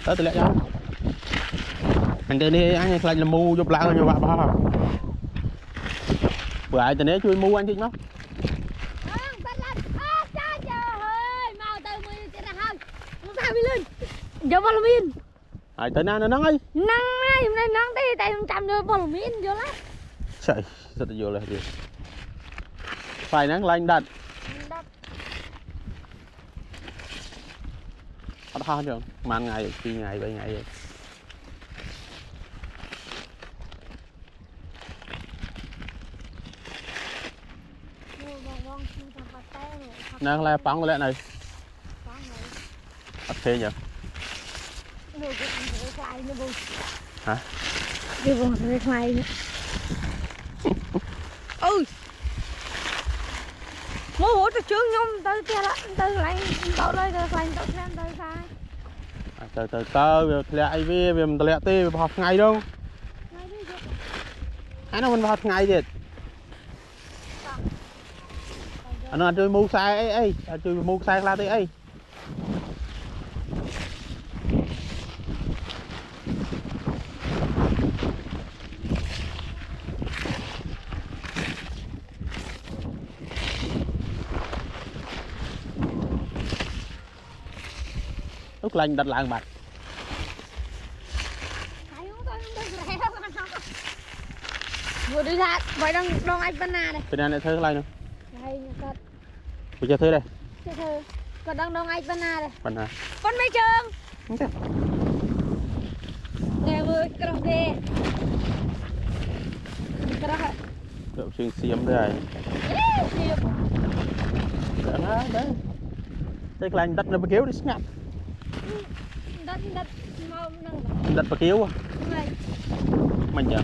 tới từ lẹ nhau anh tên đi anh lại là mua giúp lại nhiều bạn bao bữa ai từ nãy chui mua anh chị mất vô bò min ai tới nào nó nắng ấy nắng đi tại chăm vô bò min vô lắm trời rất là vô là gì phải nắng lạnh đặt bắt ho chưa man ngày khi ngày 7 ngày vậy nắng là bắn cái lẹ này ok nhỉ hả đi vùng rơi khoai nữa ơi mua hổ cho trứng nhông tới kia đó tới lại tao đây rồi khoai tao xem tới khai từ lẹ vì mình lẹ tê học ngày đâu anh nó mình học ngày gì anh nói chơi mua sai ấy chơi mua sai la tê ấy lúc lạnh đặt lại mặt vừa đi ra vậy đang anh bên nào đây bên này thơ lại nữa đây bây giờ thơ đây còn đang anh bên nào đây bên nào con mấy trường nè vừa cái đồng kê cái đó được xuyên xiêm đây đấy đây lạnh đặt nó kéo đi ngặt đặt và kéo à mình nhờ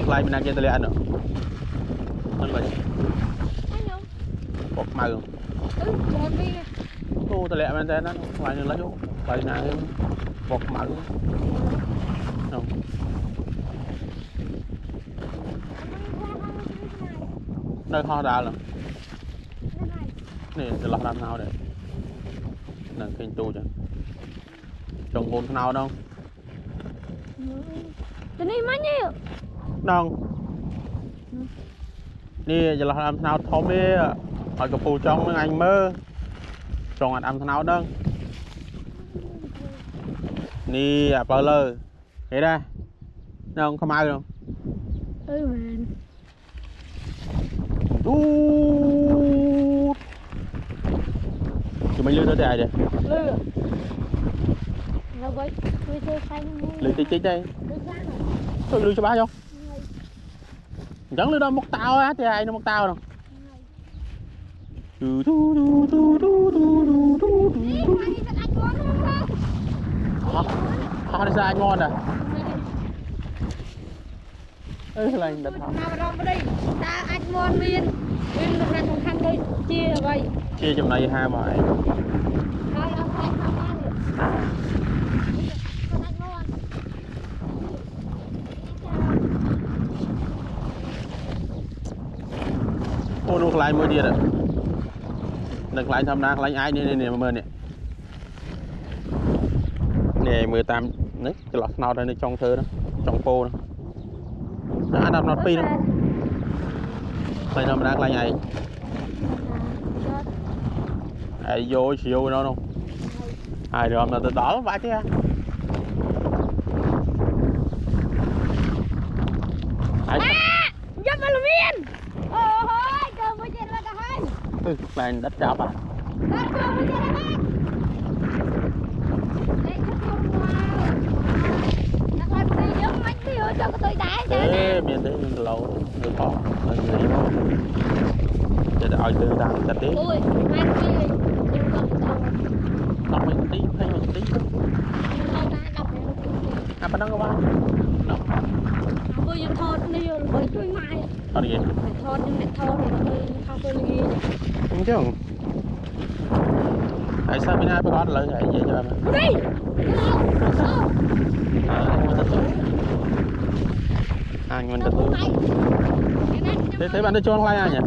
lại mình ăn chơi tele anh nữa anh vậy bột màu tu tele mình chơi nó ngoài như lá chú vậy này bột màu không nơi ho ra rồi nè từ lọt làm nào đấy là kênh tu chứ trồng bồn nào đâu cái này mấy nhiêu đâu nè giờ là làm nào thôm đi hỏi cái phù trong nó anh mơ trồng ăn ăn nào đâu nè à bờ lơ thế đây đâu không ai đâu mình tụi mình lưới tới đây lưới tí đây tôi lưới cho ba không chẳng lưới đâu một tao á thì ai nó một tao đâu họ đi ra anh ngon à lành đất họ nào đi ta anh ngon miên lúc này không khăn đây chia vậy chia trong này hai bài ô nuôi lại mới đi rồi đừng lại thăm na lại ai nè mà mơn nè nè 18 đấy cái lọt nào đây trong thơ đó trong cô đó đã đập nọt pin đó đây nó đang lại nhảy ai vô chiều nó không ai được là từ đó vãi chứ dâm vào miên ôi trời mới chết ra cả hai này đất chạp à cho tôi đá thế miền đấy miền lâu người khó người để đợi từ đằng chặt đi ui hai cái đọc mình tí hay mình tí à bắt đầu qua tôiยังทอดนี่อยู่เลยช่วยมา ทอดยังทอดยังไม่ทอดเลยเขาไปเลย không chứ tại sao bên ai phải bắt lại vậy vậy cho em đi hả Anh mình tự thế bạn đi cho lại nhỉ?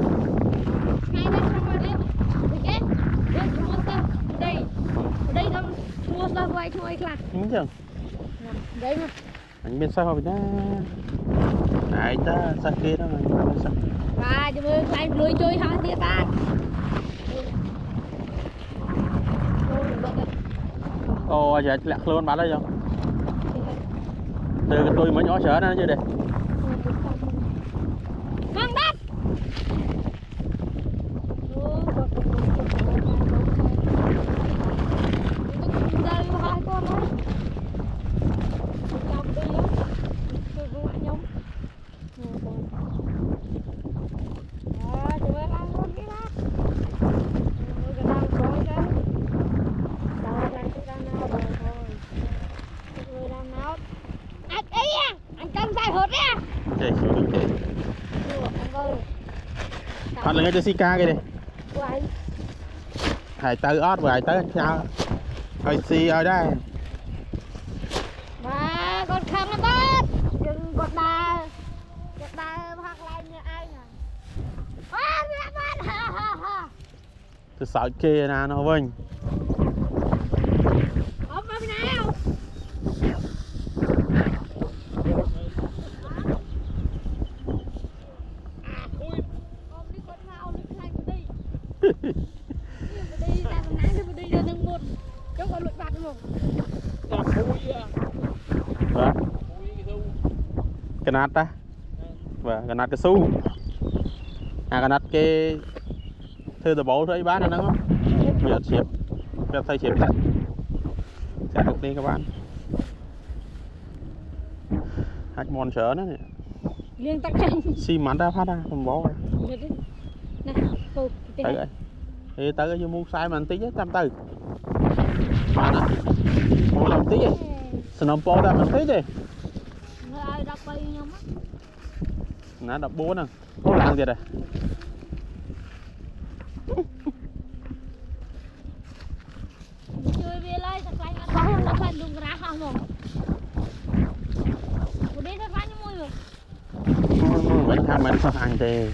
Đúng chưa? Đấy mà. Anh bên sau đó. Anh ta sao kia đó mà. Và cho mình phải lùi chui hả tia ta. Ồ, giờ lạc luôn bạn đây không? Từ cái tôi mới nhỏ sợ nó chưa đây. Vâng đất. Chị, bạn là người chơi ca cái đi. Hãy tới ót và hãy tới sao? Hãy xì ở đây. Mà con không nó bớt. Đừng gọt đà hoặc là như ai nè. Mẹ bớt. Ha ha ha. Tôi sợ kia nè nó vinh. Ôm vào bên nào. Ôm đi con nào đi thành đi. Đi ra bên nào đi ra nâng một. Chúng con lụi bạc một. Vâng. Cái nát ta. Vâng, cái nát cái su. À cái nát cái thư tờ bố thấy bán nó không? Giờ xếp. Giờ thay xếp lại. Sẽ được đi các bạn. Hãy mòn sớ nữa nè. Liên tắc chân. Xi mắn ra phát ra, không bó rồi. Nè, cô. Tới rồi. Thì tới cái mua sai mà tí chứ, trăm từ. Mà nè. Mua làm tí gì? Snowball ra mình tí gì? Ai đập bay nhau á. Nó đập búa nè. Có làm gì đây? Chơi về lại thật lạnh nó không nó phải dùng ra không rồi. Một đi thật lạnh mùi rồi. Vẫn tham mình sao ăn thì.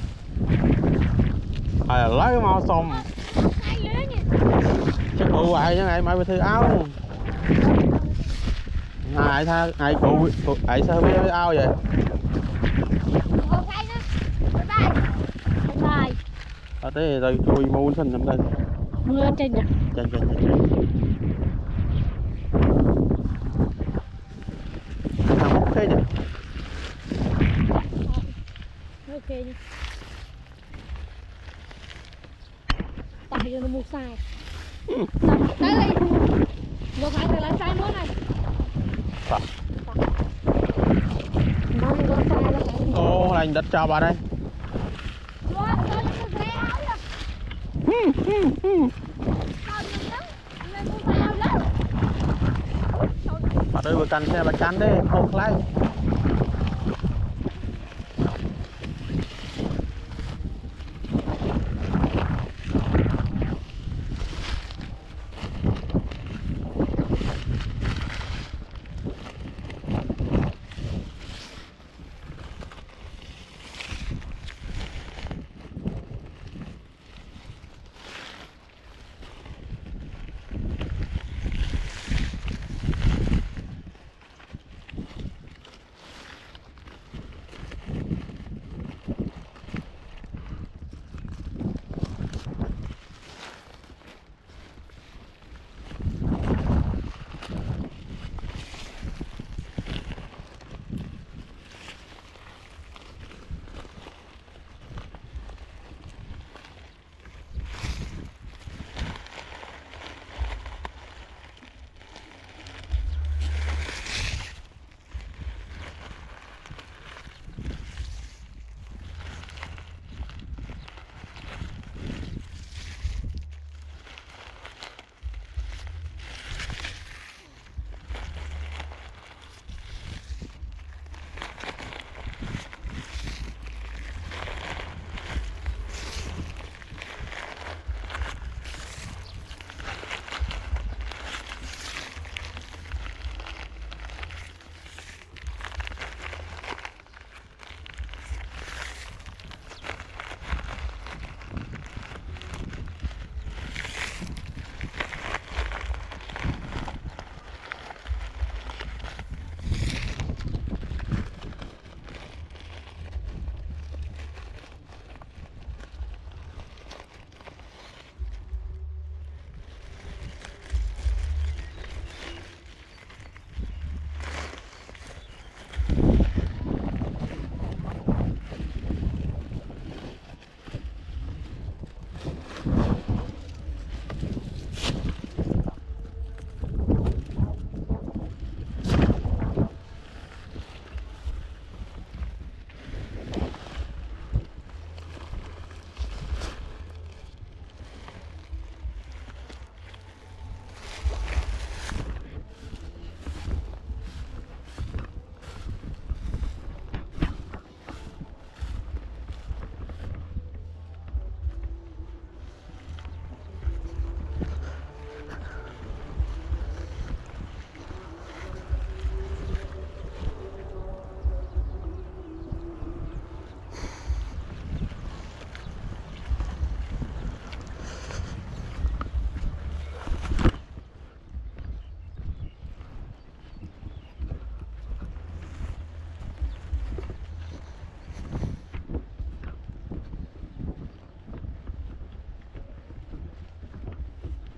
Lấy mau xong. Ai lứa nhỉ? Chắc ưu ai chứ ngày mai phải thư áo. Ai tha ai cụ ai sao biết áo vậy? Ok đó. Bye bye. Bye bye. Ở thế rồi chui muôn sinh lắm đây. Mưa trên nhỉ? Trên. Thằng mốc thế nhỉ? Ok nhỉ. Tại nó mua sai. Tới đây. Mua phải rồi lại sai nữa này. Ô, anh đất cho bà đây. Bà ơi vừa canh xe bà chắn đi, không lấy.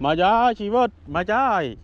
mà chơi chị vớt mà chơi